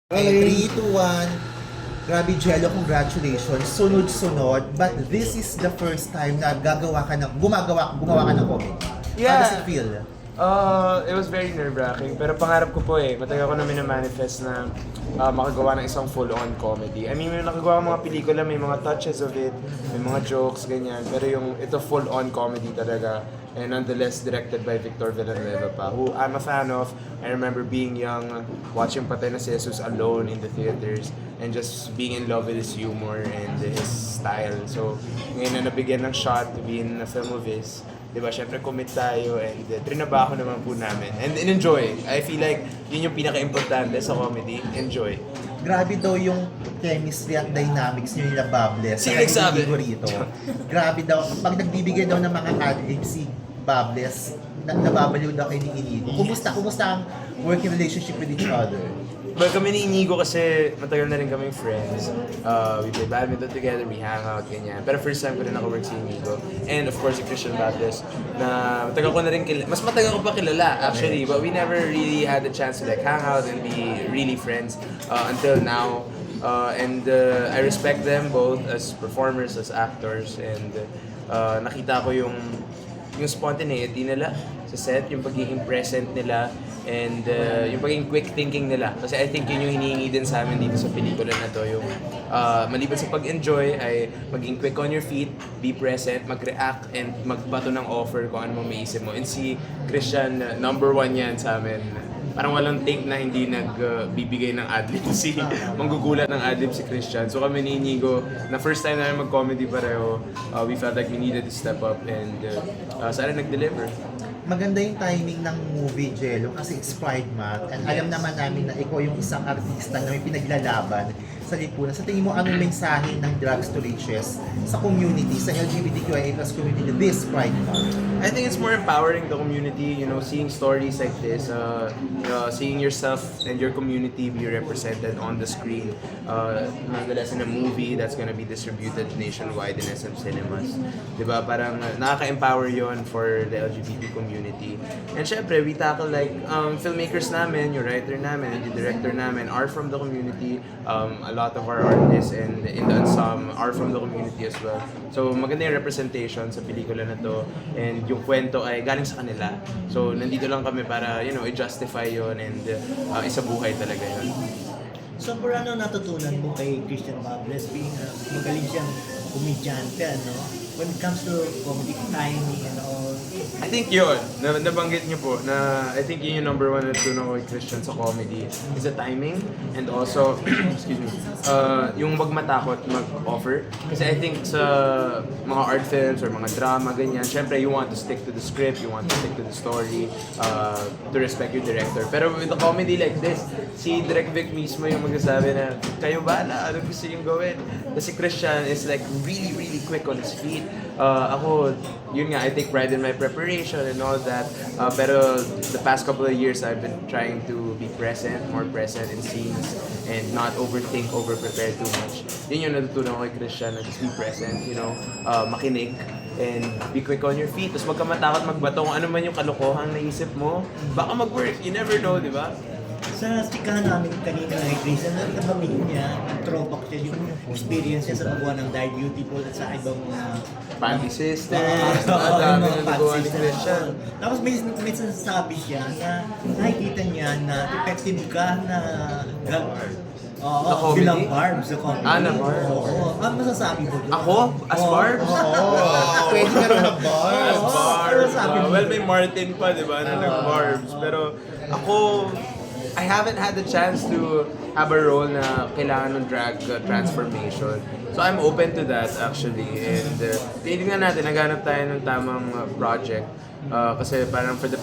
Okay, 3, 2, 1. Grabe, Jello, congratulations. Sunod-sunod. But this is the first time na gumawa ka ng comedy. How does it feel? It was very nerve-wracking. Pero pangarap ko po matagal ko na minamanifest na makagawa ng isang full-on comedy. I mean, may nakagawa mga pelikula, may mga touches of it, may mga jokes, ganyan. Pero ito full-on comedy talaga. And nonetheless, directed by Victor Villanueva pa, who I'm a fan of. I remember being young, watching Patay na si Jesus alone in the theaters, and just being in love with his humor and his style. So, ngayon na nabigyan ng shot to be in a film of his, di ba, syempre commit tayo and trinabaho naman po namin. And enjoy. I feel like yun yung pinaka-importante sa comedy. Enjoy. Grabe daw yung chemistry at dynamics nyo nila Bables. Sino nagsabi? Rito. Grabe daw. Pag nagbibigay daw ng mga ad-libs si Bables, nababaliw daw kay ni Inigo. Kumusta ang working relationship with each other? Well, kami ni Inigo kasi matagal na rin kaming friends. We play badminton together, we hang out, ganyan. Pero first time ko rin naka-work si Inigo. And of course, si Christian Bables, na matagal ko na rin mas matagal ko pa kilala actually. But we never really had the chance to like hang out and be really friends until now. I respect them both as performers, as actors. And nakita ko yung spontaneity nila sa set, yung pagiging present nila, and yung pagiging quick thinking nila. Kasi I think yun yung hinihingi din sa amin dito sa pelikula na to, yung maliban sa pag-enjoy ay maging quick on your feet, be present, mag-react, and magbato ng offer kung ano mo maisip mo. And si Christian, number one yan sa amin. Parang walang take na hindi nagbibigay ng adlib si manggugulat ng adlib si Christian. So kami ni Inigo, na first time namin mag-comedy pareho, we felt like we needed to step up and sana nag-deliver. Maganda yung timing ng movie, Jello, kasi it's Pride Month. And alam naman namin na ikaw yung isang artista na may pinaglalaban sa lipunan. Sa tingin mo, anong mensahe ng Drugs to Riches sa community, sa LGBTQIA+ community this Pride Month? I think it's more empowering the community, seeing stories like this, seeing yourself and your community be represented on the screen. Nonetheless, in a movie that's gonna be distributed nationwide in SM Cinemas. Diba? Parang nakaka-empower yon for the LGBT community. And syempre, we tackle like filmmakers namin, yung writer namin, and the director namin are from the community. A lot of our artists and in the ensemble are from the community as well. So maganda yung representation sa pelikula na to, and yung kwento ay galing sa kanila. So nandito lang kami para, i-justify yon and isabuhay talaga yon. So, ano natutunan mo kay Christian Bables being magaling siyang komedyante, when it comes to comedy timing and all? I think yun, nabanggit niyo po na I think yun yung number one na natutunan ko kay Christian sa comedy is the timing, and also excuse me, yung wag matakot mag-offer. Kasi I think sa mga art films or mga drama, ganyan, syempre you want to stick to the script, you want to stick to the story, to respect your director. Pero with a comedy like this, si Direk Vic mismo yung magsasabi na, kayo bala, ano gusto yung gawin? Kasi Christian is like really, really quick on his feet. Ako, yun nga, I take pride in my preparation and all that. Pero the past couple of years, I've been trying to be more present in scenes and not overthink, over-prepare too much. Yun yung natutunan ko kay Christian, na just be present, makinig, and be quick on your feet. Tapos wag ka matakot magbato kung ano man yung kalokohang naisip mo. Baka mag-work, you never know, di ba? Sa stikahan namin kanina kay Christian, nagkabamig niya, nag-throwback siya yung experience niya sa paggawa ng Die Beautiful at sa ibang mga Panty Sisters, ang dami na nagawa ni Christian. Tapos may sasabi siya na nakikita niya na effective ka na Na comedy? bilang Barbs sa comedy. Na Barbs. Oo. Ano masasabi mo doon? Ako? As Barbs? Pwede ka rin mag-bar. As Barbs. Sabi mo. Well, may Martin pa, di ba, na nag-Barbs. Pero ako, I haven't had the chance to have a role na kailangan ng drag transformation. So I'm open to that actually. And titignan natin, naghanap tayo ng tamang project. Kasi parang for the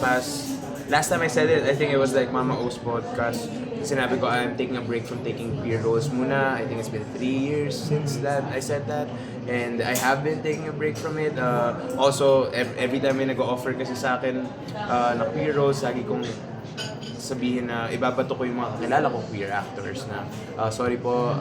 last time I said it, I think it was like Mama O's podcast. Sinabi ko, I'm taking a break from taking queer roles muna. I think it's been 3 years since that I said that. And I have been taking a break from it. Also, every time may nag-offer kasi sa akin na queer roles, lagi kong sabihin na ibabato ko yung mga kakilala kong queer actors na sorry po,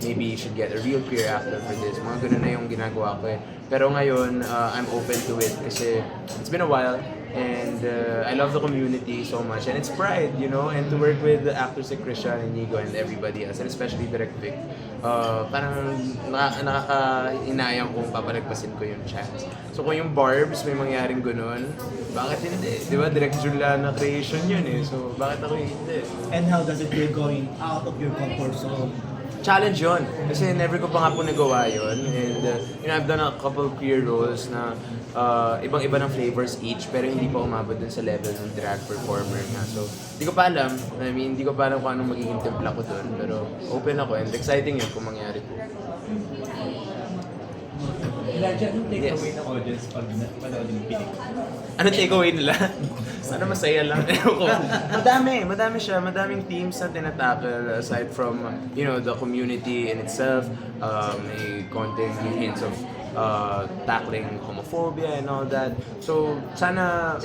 maybe you should get a real queer actor for this. Mga ganun na yung ginagawa ko eh. Pero ngayon, I'm open to it kasi it's been a while And I love the community so much. And it's pride, you know, and to work with the actors like Christian, Inigo, and everybody else, and especially Direk Vic, parang nakaka-inayang kung papalagpasin ko yung chance. So kung yung Barbs, may mangyaring ganun, bakit hindi? Di ba, Direk Julian na creation yun eh. So bakit ako hindi? And how does it feel going out of your comfort zone? Challenge yun. Kasi never ko pa nga po nagawa yun. And you know, I've done a couple queer roles na ibang-iba ng flavors each, pero hindi pa umabot dun sa level ng drag performer nga. So, hindi ko pa alam. I mean, hindi ko pa alam kung anong magiging timpla ko dun. Pero open ako and exciting yun kung mangyari po. Elijah, anong take Yes. away ng audience pag panood yung pelikula? Ano takeaway nila? Sana masaya lang. Ewan ko. Madami siya. Madaming themes na tinatakal aside from, you know, the community in itself. May konting hints of tackling homophobia and all that. So, sana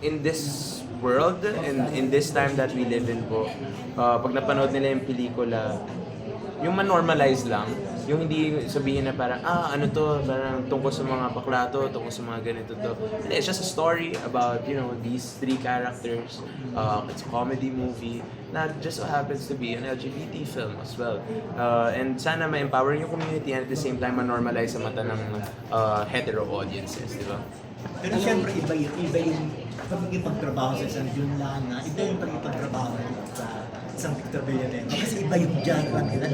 in this world and in this time that we live in po, pag napanood nila yung pelikula, yung man-normalize lang, yung hindi sabihin na parang, ano to, parang tungkol sa mga bakla to, tungkol sa mga ganito to. Hindi, it's just a story about, you know, these three characters. It's a comedy movie na just so happens to be an LGBT film as well. And sana ma-empower yung community and at the same time ma-normalize sa mata ng hetero audiences, di ba? Pero siyempre iba yung pagtrabaho sa isang Jun Lana, iba yung pagtrabaho sa isang Victor Villanueva. Kasi iba yung genre nila.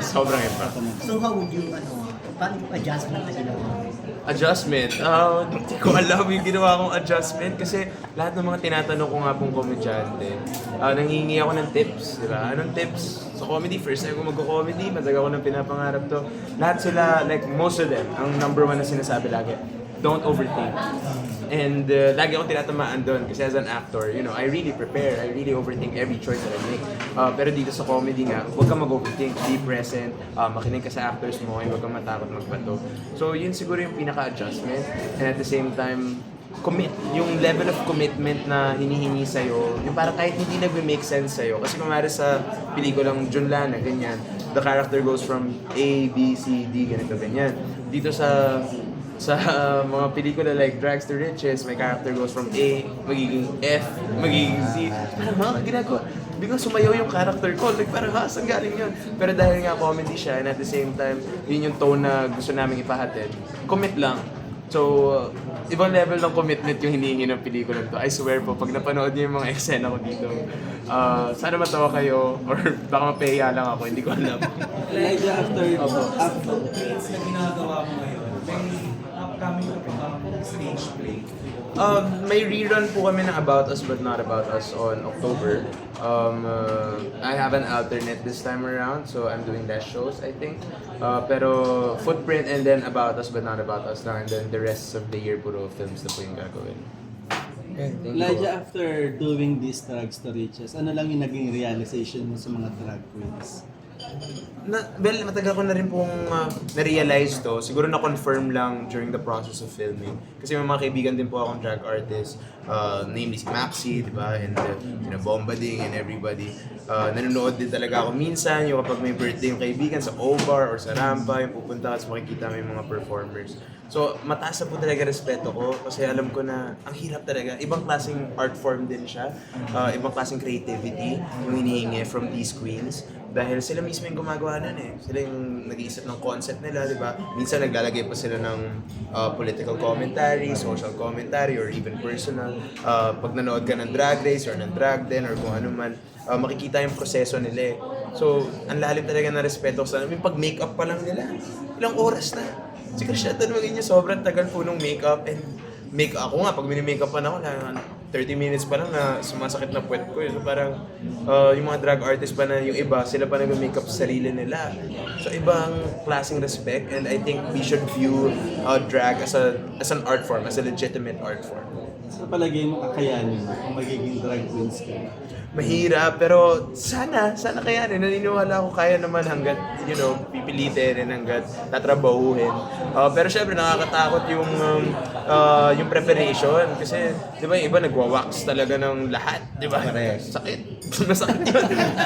Sobrang iba. So how would you, paano yung adjustment na ginawa? Adjustment? Hindi ko alam yung ginawa kong adjustment kasi lahat ng mga tinatanong ko nga pong komedyante, nangingi ako ng tips, di ba? Anong tips? Sa comedy, first time ko mag-comedy, matagal ko nang pinapangarap to. Lahat sila, like most of them, ang number one na sinasabi lagi, don't overthink. And lagi akong tinatamaan doon kasi as an actor, you know, I really prepare, I really overthink every choice that I make. Pero dito sa comedy nga, huwag kang mag-overthink, be present, makinig ka sa actors mo, huwag kang matakot magbato. So yun siguro yung pinaka-adjustment. And at the same time, commit. Yung level of commitment na hinihingi sa'yo, yung parang kahit hindi nag-make sense sa'yo. Kasi kumari sa pelikulang Junlan na ganyan, the character goes from A, B, C, D, ganito, ganyan. Dito sa mga pelikula like Drags to Riches, my character goes from A, magiging F, magiging Z. Parang ginagawa. Biglang sumayaw yung character ko. Like parang saan galing yun? Pero dahil nga comedy siya and at the same time, yun yung tone na gusto namin ipahatid. Commit lang. So, ibang level ng commitment yung hinihingi ng pelikula to. I swear po, pag napanood niyo yung mga eksena ko dito, sana matawa kayo or baka mapahiya lang ako, hindi ko alam. Elijah, after Things na ginagawa mo ngayon, may upcoming stage play. May rerun po kami ng About Us But Not About Us on October. I have an alternate this time around, so I'm doing less shows, I think. Pero Footprint and then About Us But Not About Us lang, and then the rest of the year puro films na po yung gagawin. Thank you. Elijah, after doing these Drags to Riches, ano lang yung naging realization mo sa mga drag queens? Well, matagal ko na rin pong na-realize to. Siguro na-confirm lang during the process of filming. Kasi may mga kaibigan din po akong drag artist, namely si Maxi, di ba? And Bombading and everybody. Nanonood din talaga ako minsan, yung kapag may birthday yung kaibigan sa O-Bar or sa Rampa, yung pupunta kasi makikita may mga performers. So, mataas na po talaga respeto ko kasi alam ko na ang hirap talaga. Ibang klaseng art form din siya. Ibang klaseng creativity yung hinihingi from these queens. Dahil sila mismo yung gumagawa nun eh. Sila yung nag-iisip ng concept nila, di ba? Minsan naglalagay pa sila ng political commentary, social commentary, or even personal. Pag nanood ka ng Drag Race or ng Drag Den or kung ano man, makikita yung proseso nila eh. So, ang lalim talaga na respeto ko sa namin. Pag makeup pa lang nila, ilang oras na. Si Christian, tanongin niya, sobrang tagal po nung makeup and ako nga, pag mini-makeup pa na ako, 30 minutes pa lang na sumasakit na puwet ko. So parang yung mga drag artists pa na yung iba, sila pa nag-makeup sa sarili nila. So ibang klaseng respect and I think we should view drag as an art form, as a legitimate art form. Sa palagay mo, kakayanin mo kung magiging drag queens ka? mahirap, pero sana kayanin. Naniniwala ako kaya naman hanggat, pipilitin and hanggat tatrabahuhin. Pero syempre nakakatakot yung preparation kasi, di ba, yung iba nagwa-wax talaga ng lahat, di ba? Correct. Sakit.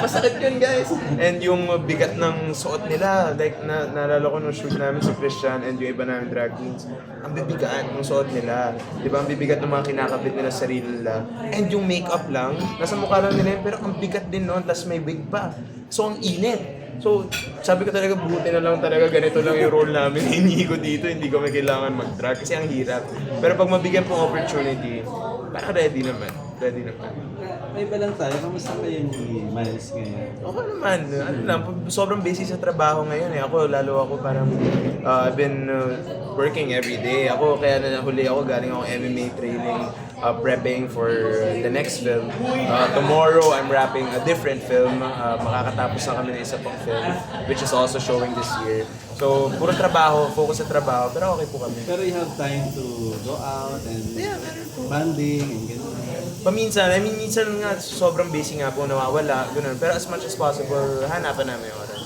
Masakit yun, guys. And yung bigat ng suot nila, like, naalala ko nung shoot namin si Christian and yung iba namin drag queens, ang bibigat ng suot nila. Di ba? Ang bibigat ng mga kinakabit nila sa sarili nila. And yung makeup lang, nasa mukha lang nila yun, pero ang bigat din noon, tas may wig pa. So, ang init. So, sabi ko talaga, buti na lang talaga, ganito lang yung role namin. Hindi ko dito, hindi ko may kailangan mag-drag kasi ang hirap. Pero pag mabigyan pong opportunity, parang ready naman. May ba lang tayo, kamusta kayo ni Miles ngayon? Okay naman. Ano lang, sobrang busy sa trabaho ngayon eh. Ako parang I've been working every day. Ako kaya nahuli ako, galing ako MMA training, prepping for the next film. Tomorrow, I'm wrapping a different film. Makakatapos na kami ng isa pang film, which is also showing this year. So, puro trabaho, focus sa trabaho, pero okay po kami. Pero you have time to go out and bonding and gano'n. Paminsan, minsan nga sobrang busy nga po, nawawala, gano'n. Pero as much as possible, hanapan namin yung oras.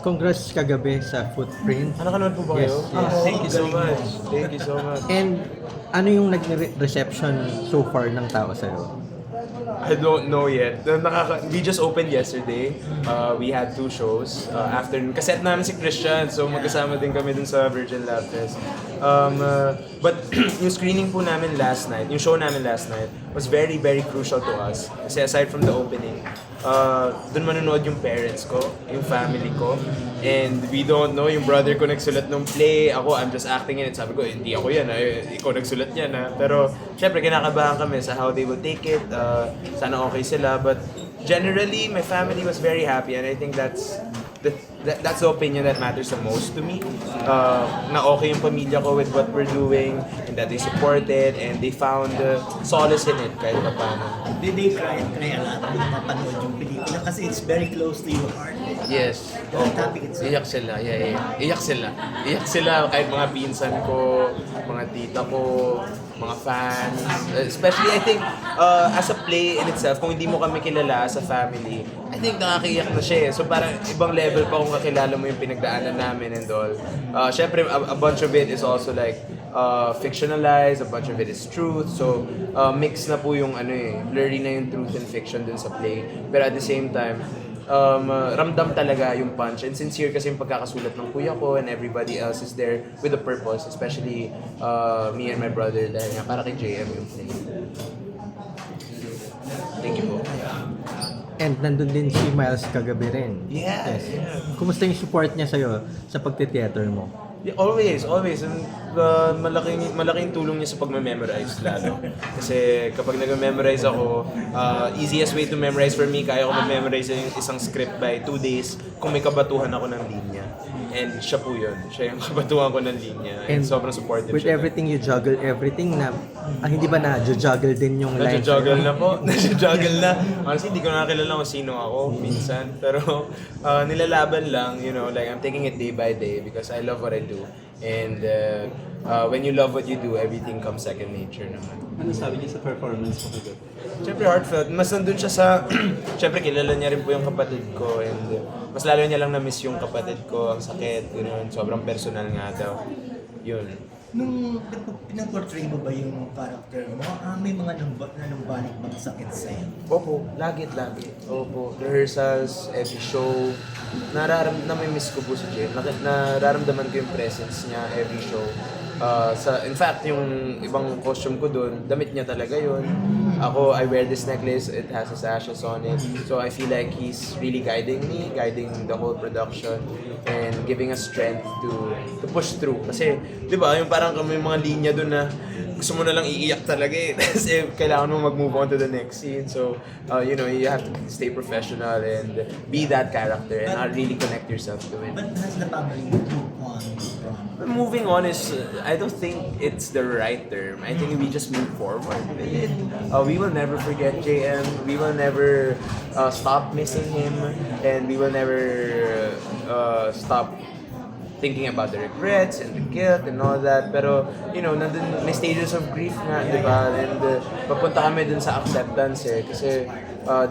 Congrats kagabi sa Footprint. Nakanood po ba kayo? Yes. Thank you so much. Thank you so much. And ano yung nag-reception so far ng tao sa'yo? I don't know yet. We just opened yesterday. We had 2 shows. Afternoon, kaset namin si Christian, so magkasama din kami dun sa Virgin Lab Fest. But yung screening po namin last night, yung show namin last night, was very, very crucial to us. Kasi aside from the opening, dun manonood yung parents ko, yung family ko, and we don't know, yung brother ko nagsulat ng play, I'm just acting in it. Sabi ko, hindi ako yan, ikaw nagsulat yan. Pero syempre, kinakabahan kami sa how they will take it, sana okay sila, but generally, my family was very happy, and I think that's the opinion that matters the most to me. Na okay yung pamilya ko with what we're doing, and that they support it, and they found solace in it kahit pa paano. Did they cry a lot nung mapanood yung pelikula? Kasi it's very close to your heart. Yes. The topic itself. Iyak sila. Yeah. Iyak sila kahit mga pinsan ko, mga tita ko, mga fans. Especially, I think, as a play in itself, kung hindi mo kami kilala as a family, I think nakakaiyak na siya eh. So parang ibang level pa kung kakilala mo yung pinagdaanan namin and all. Syempre, a bunch of it is also like fictionalized, a bunch of it is truth. So, mix na po yung blurry na yung truth and fiction dun sa play. Pero at the same time, ramdam talaga yung punch and sincere kasi yung pagkakasulat ng kuya ko and everybody else is there with a purpose, especially me and my brother dahil nga para kay JM yung play. Thank you po. And nandun din si Miles kagabi rin. Yes. Kumusta yung support niya sa'yo sa pagte-theater mo? Yeah, always. And, malaking tulong niya sa pag-memorize lalo. Kasi kapag nag-memorize ako, easiest way to memorize for me, kaya ko mag-memorize yung isang script by 2 days kung may kabatuhan ako ng linya. And siya po yun. Siya yung kabatuhan ko ng linya. And sobrang supportive with siya. everything you juggle, everything na, hindi ba na-juggle din yung lines? Nasa-juggle na po. Nasa-juggle na. Honestly, hindi ko nakakilala kung sino ako minsan. Pero nilalaban lang, like I'm taking it day by day because I love what I do. And when you love what you do, everything comes second nature naman. Ano sabi niya sa performance mo kagabi? Siyempre heartfelt. Mas nandun siya sa... Siyempre kilala niya rin po yung kapatid ko and mas lalo niya lang na-miss yung kapatid ko. Ang sakit, sobrang personal nga daw. Yun. Nung pinag-portray mo ba yung character mo, may mga nanumbalik bang sakit sa'yo? Opo, lagi. Opo, rehearsals, every show. Nami-miss ko po si Jay. Nararamdaman ko yung presence niya every show. In fact, yung ibang costume ko doon, damit niya talaga yun. Ako, I wear this necklace, it has his ashes on it. So I feel like he's really guiding me, guiding the whole production, and giving us strength to push through. Kasi, di ba, yung parang may mga linya doon na gusto mo na lang iiyak talaga eh. Kasi kailangan mo mag-move on to the next scene. So, you have to stay professional and be that character and not really connect yourself to it. But has the family moved on from? Moving on is, I don't think it's the right term. I think we just move forward with it. We will never forget JM. We will never stop missing him. And we will never stop thinking about the regrets and the guilt and all that. Pero, you know, nandun, may stages of grief nga, di ba? And papunta kami dun sa acceptance kasi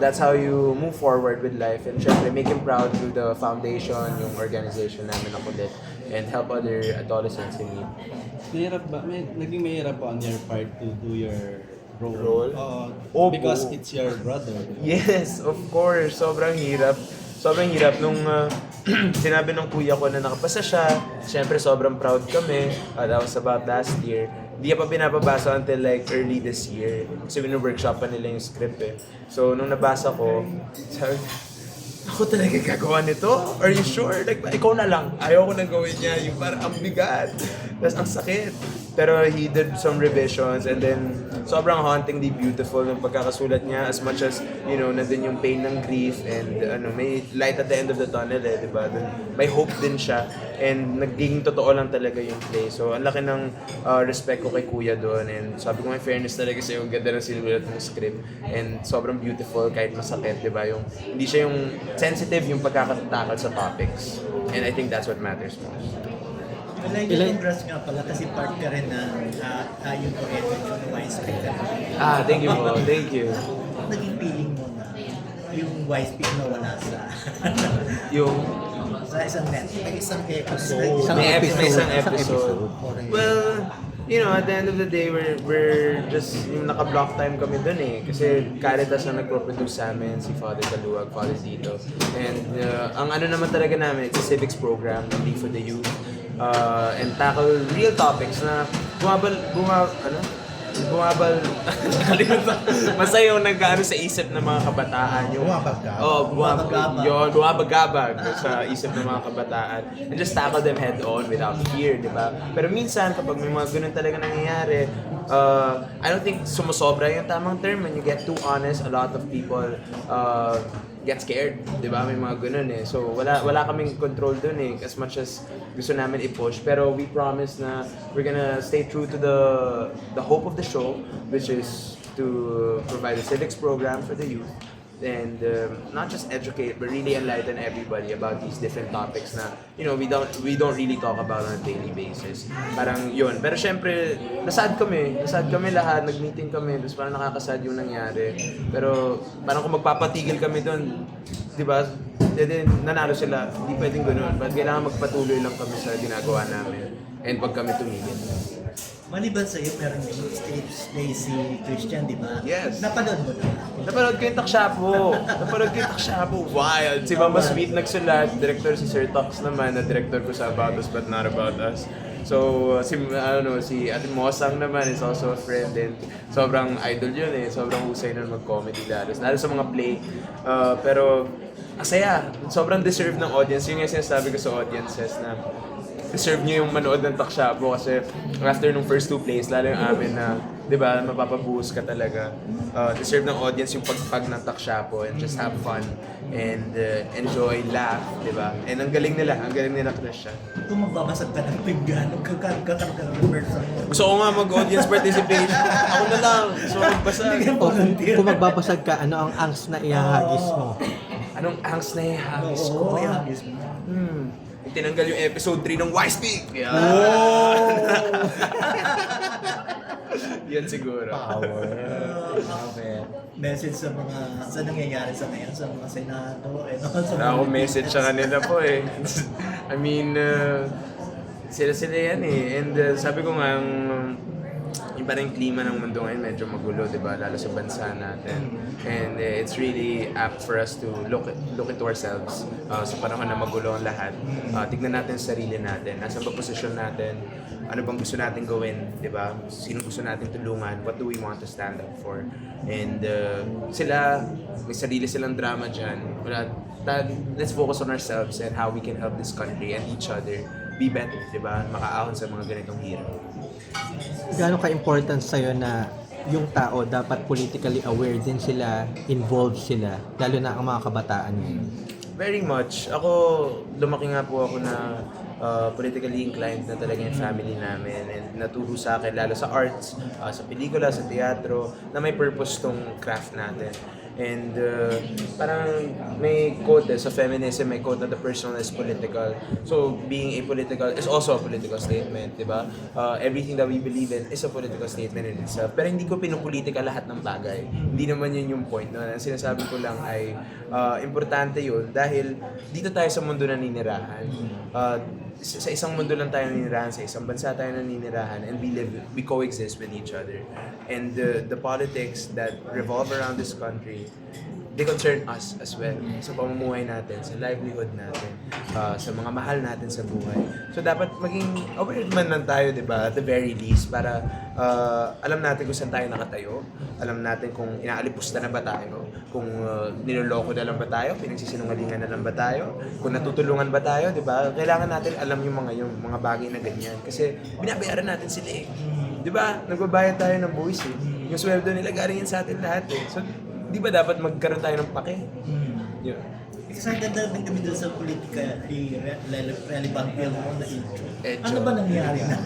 that's how you move forward with life. And syempre, make him proud through the foundation, yung organization namin na kulit, and help other adolescents in need. Mahirap ba? Naging mahirap ba on your part to do your role? Role? Oo, because Opo. it's your brother. Yes, of course. Sobrang hirap. Sobrang hirap nung sinabi ng kuya ko na nakapasa siya. Siyempre, sobrang proud kami. That was about last year. Hindi pa pinapabasa until like early this year. Kasi wino-workshop pa nila yung script eh. So, nung nabasa ko, sabi, ako talaga gagawa nito? Are you sure? Like, ikaw na lang. Ayaw ko nang gawin niya. Yung parang ang bigat. Tapos ang sakit. Pero he did some revisions and then sobrang hauntingly beautiful ng pagkakasulat niya as much as, you know, nandun yung pain ng grief and may light at the end of the tunnel eh, di ba? May hope din siya and naging totoo lang talaga yung play. So, ang laki ng respect ko kay Kuya doon and sabi ko may fairness talaga sa yung ganda ng sinulat ng script and sobrang beautiful kahit masakit, di ba? Yung, hindi siya yung sensitive yung pagkakatakal sa topics. And I think that's what matters most. Congrats nga pala kasi part ka rin ng yung poeta yung wise speak ka. Thank you po. Thank you. Naging feeling mo na yung wise speak na wala sa Yung sa isang net. May isang episode. may isang Isang episode. Well, you know, at the end of the day, we're just, yung naka-block time kami dun eh. Kasi Caritas na nagpo-produce sa amin, si Father Caluag, Father Tito. And ang ano naman talaga namin, it's a civics program, League for the Youth. And tackle real topics na nakalimutan. Masaya yung nag-ano sa isip ng mga kabataan. Yung, bumabagabag sa isip ng mga kabataan. And just tackle them head on without fear, di ba? Pero minsan, kapag may mga ganun talaga nangyayari, I don't think sumusobra yung tamang term. When you get too honest, a lot of people get scared, di ba? May mga ganun eh. So, wala kaming control dun eh, as much as gusto namin i-push. Pero we promise na we're gonna stay true to the hope of the show, which is to provide a civics program for the youth and not just educate but really enlighten everybody about these different topics na, you know, we don't really talk about on a daily basis. Parang yun. Pero syempre, nasad kami lahat, nag-meeting kami, tapos parang nakakasad yung nangyari. Pero parang kung magpapatigil kami doon, di ba, nanalo sila, hindi pwedeng ganoon. But kailangan magpatuloy lang kami sa ginagawa namin and wag kami tumigil. Maliban sa'yo, meron yung stage play si Christian, di ba? Yes. Napanood mo na. Napanood ko yung Takshapo. Wild. Si Mama Sweet nagsulat. Director si Sir Tox naman, na director ko sa About Us But Not About Us. So, si Ate Mosang naman is also a friend and sobrang idol yun eh. Sobrang husay nun mag-comedy lalo sa mga play. Pero, asaya. Sobrang deserve ng audience. Yun yung sinasabi ko sa audiences na deserve nyo yung manood ng Takshapo kasi after nung first 2 plays, lalo yung amin na, di ba, mapapabuhos ka talaga. Deserve ng audience yung pagpag ng Takshapo and just have fun and enjoy, laugh, di ba? And ang galing nila Christian. Kung magbabasag ka ng pinggan, magkakaroon ka ng person. Gusto ko nga mag-audience participation. Ako na lang. Gusto ko magbasag. Kung magbabasag ka, ano ang angst na ihahagis mo? Anong angst na ihagis ko? Tinanggal yung episode 3 ng Wise Speak. Yeah. Yan siguro. Power. Message sa mga, sa nangyayari sa ngayon, sa mga senado, sa Wala akong message sa kanila po eh. I mean, sila yan eh. And sabi ko nga, yung parang klima ng mundo ngayon medyo magulo, di ba? Lalo sa bansa natin. And it's really apt for us to look into ourselves sa panahon na magulo ang lahat. Tignan natin sa sarili natin. Nasaan ba posisyon natin? Ano bang gusto natin gawin? Di ba? Sino gusto natin tulungan? What do we want to stand up for? And sila, may sarili silang drama dyan. Let's focus on ourselves and how we can help this country and each other be better, di ba? Makaahon sa mga ganitong hirap. Gaano ka-important sa'yo na yung tao dapat politically aware din sila, involved sila, lalo na ang mga kabataan ngayon? Very much. Ako, lumaki nga po ako na politically inclined na talaga yung family namin and naturo sa akin lalo sa arts, sa pelikula, sa teatro, na may purpose tong craft natin. And parang may quote sa feminism, may quote na the personal is political. So being apolitical is also a political statement, di ba? Everything that we believe in is a political statement in itself. Pero hindi ko pinupolitika lahat ng bagay. Hindi naman yun yung point. No? Ang sinasabi ko lang ay importante yun dahil dito tayo sa mundo na ninirahan. Sa isang mundo lang tayo naninirahan, sa isang bansa tayo naninirahan, and we coexist with each other. And the politics that revolve around this country, they concern us as well. Sa pamumuhay natin, sa livelihood natin, sa mga mahal natin sa buhay. So dapat maging aware man lang tayo, di ba? At the very least, para alam natin kung saan tayo nakatayo, alam natin kung inaalipusta na ba tayo, kung niloloko na lang ba tayo, pinagsisinungalingan na lang ba tayo, kung natutulungan ba tayo, di ba? Kailangan natin alam yung mga bagay na ganyan. Kasi binabayaran natin sila eh. Di ba? Nagbabayad tayo ng buwis eh. Yung sweldo nila galing yan sa atin lahat eh. So, di ba dapat magkaroon tayo ng pake? Yun. Excited na din kami doon sa politika, relevant film mo na intro. Edjo. Ano ba nangyari na?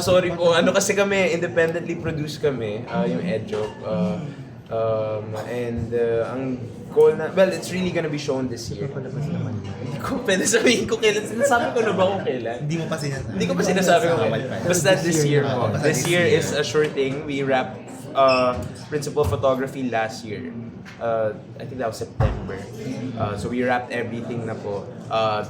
Sorry po. Ano kasi kami, independently produced kami, yung Edjo. Ang goal na, well, it's really gonna be shown this year. Hindi ko pwede sabihin ko kailan. Sinasabi ko na ba kung kailan? Hindi mo pa sinasabi. Hindi ko pa sinasabi ko kailan. Basta this year po. Basta This year is a sure thing. We wrapped principal photography last year. I think that was September. So we wrapped everything na po.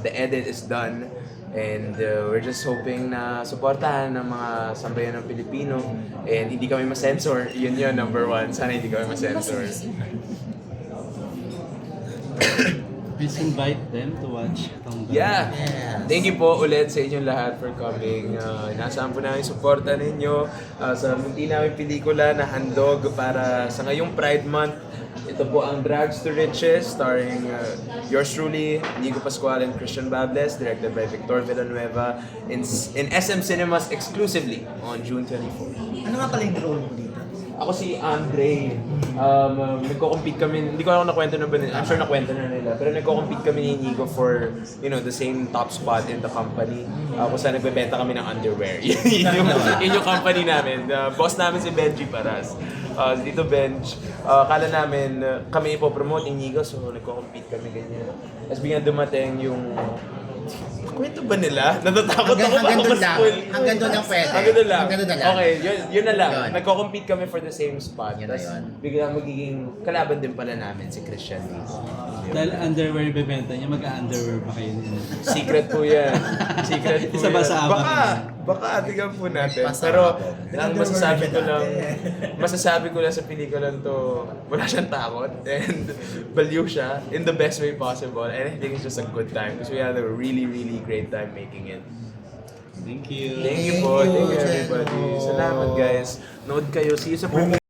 The edit is done. And we're just hoping na suportahan ng mga sambayan ng Pilipino. And hindi kami ma-censor. Yun yun, number one. Sana hindi kami ma-censor. Please invite them to watch itong Yeah. Yes. Thank you po ulit sa inyong lahat for coming. Inaasahan po namin yung suporta ninyo sa munti namin pelikula na handog para sa ngayong Pride Month. Ito po ang Drags to Riches starring yours truly, Nico Pascual and Christian Bables, directed by Victor Villanueva in SM Cinemas exclusively on June 24. Ano nga pala yung role mo dito? Ako si Andre. Nagko-compete kami, hindi ko alam kung nakwento na ba nila. I'm sure nakwento na nila. Pero nagko-compete kami ni Nico for, the same top spot in the company. Kung saan nagbebenta kami ng underwear. yun yung company namin. Boss namin si Benji Paras. Dito Benj, kala namin kami ipopromote ni Nico, so nagko-compete kami ganyan. Tapos bigyan dumating yung kwento ba nila? Natatakot ako Hanggang doon lang. ma-spoil. Hanggang doon lang pwede. Hanggang doon lang. Hanggang doon na lang. Okay, yun na lang. Yun. Nagko-compete kami for the same spot. Yun na Tapos yun. biglang magiging kalaban din pala namin si Christian Lee. Dahil underwear bebenta niya, mag-underwear ba kayo nila? Secret po yan. Secret po Isa ba yan. sa apat? Baka atigan po natin. Pasabog. Pero ang masasabi ko lang sa pelikulan to, wala siyang takot and baliw siya in the best way possible. And I think it's just a good time because we had a really, really great time making it. Thank you. Thank you po. Thank you everybody. Salamat guys. Nood kayo. See you sa premiere.